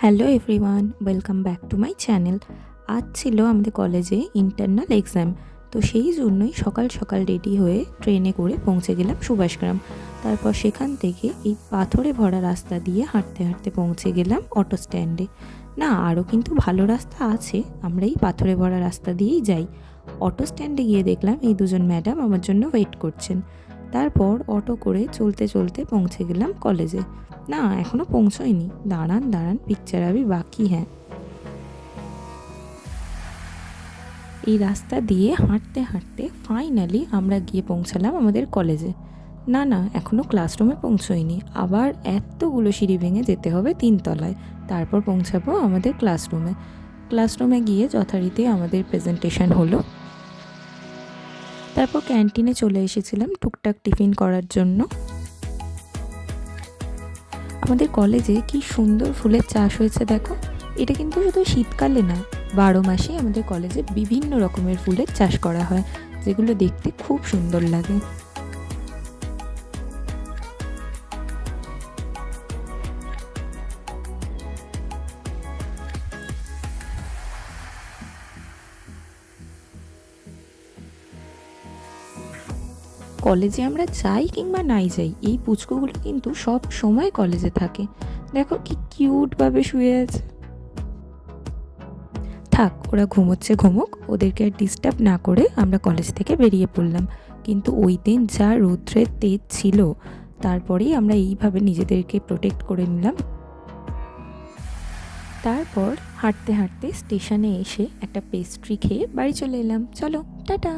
Hello everyone, welcome back to my channel. আজ ছিল আমাদের কলেজে ইন্টারনাল এক্সাম, তো সেই জন্যই সকাল সকাল রেডি হয়ে ট্রেনে করে পৌঁছে গেলাম সুভাষগ্রাম। তারপর সেখান থেকে এই পাথরে ভরা রাস্তা দিয়ে হাঁটতে হাঁটতে পৌঁছে গেলাম অটো স্ট্যান্ডে। না, আরও কিন্তু ভালো রাস্তা আছে, আমরা এই পাথরে ভরা রাস্তা দিয়েই যাই। অটো স্ট্যান্ডে গিয়ে দেখলাম এই দুজন ম্যাডাম আমার জন্য ওয়েট করছেন। তারপর অটো করে চলতে চলতে পৌঁছে গেলাম কলেজে। না, এখনো পৌঁছয়নি, দাঁড়ান দাঁড়ান, পিকচার আবি বাকি হ্যাঁ। এই রাস্তা দিয়ে হাঁটতে হাঁটতে ফাইনালি আমরা গিয়ে পৌঁছালাম আমাদের কলেজে। না না, এখনও ক্লাসরুমে পৌঁছয়নি, আবার এতগুলো সিঁড়ি ভেঙে যেতে হবে 3 তলায়, তারপর পৌঁছাবো আমাদের ক্লাসরুমে। ক্লাসরুমে গিয়ে যথারীতি আমাদের প্রেজেন্টেশন হলো। তারপর ক্যান্টিনে চলে এসেছিলাম টুকটাক টিফিন করার জন্য। আমাদের কলেজে কি সুন্দর ফুলের চাষ হয়েছে দেখো। এটা কিন্তু শুধু শীতকালে না, 12 মাসেই আমাদের কলেজে বিভিন্ন রকমের ফুলের চাষ করা হয়, যেগুলো দেখতে খুব সুন্দর লাগে। কলেজে আমরা যাই কিংবা নাই যাই, এই পুচকুগুলো কিন্তু সব সময় কলেজে থাকে। দেখো কি কিউটভাবে শুয়ে আছে। থাক, ওরা ঘুমোচ্ছে ঘুমোক, ওদেরকে আর ডিস্টার্ব না করে আমরা কলেজ থেকে বেরিয়ে পড়লাম। কিন্তু ওই দিন যা রৌদ্রের তেজ ছিল, তারপরেই আমরা এইভাবে নিজেদেরকে প্রোটেক্ট করে নিলাম। তারপর হাঁটতে হাঁটতে স্টেশনে এসে একটা পেস্ট্রি খেয়ে বাড়ি চলে এলাম। চলো টাটা।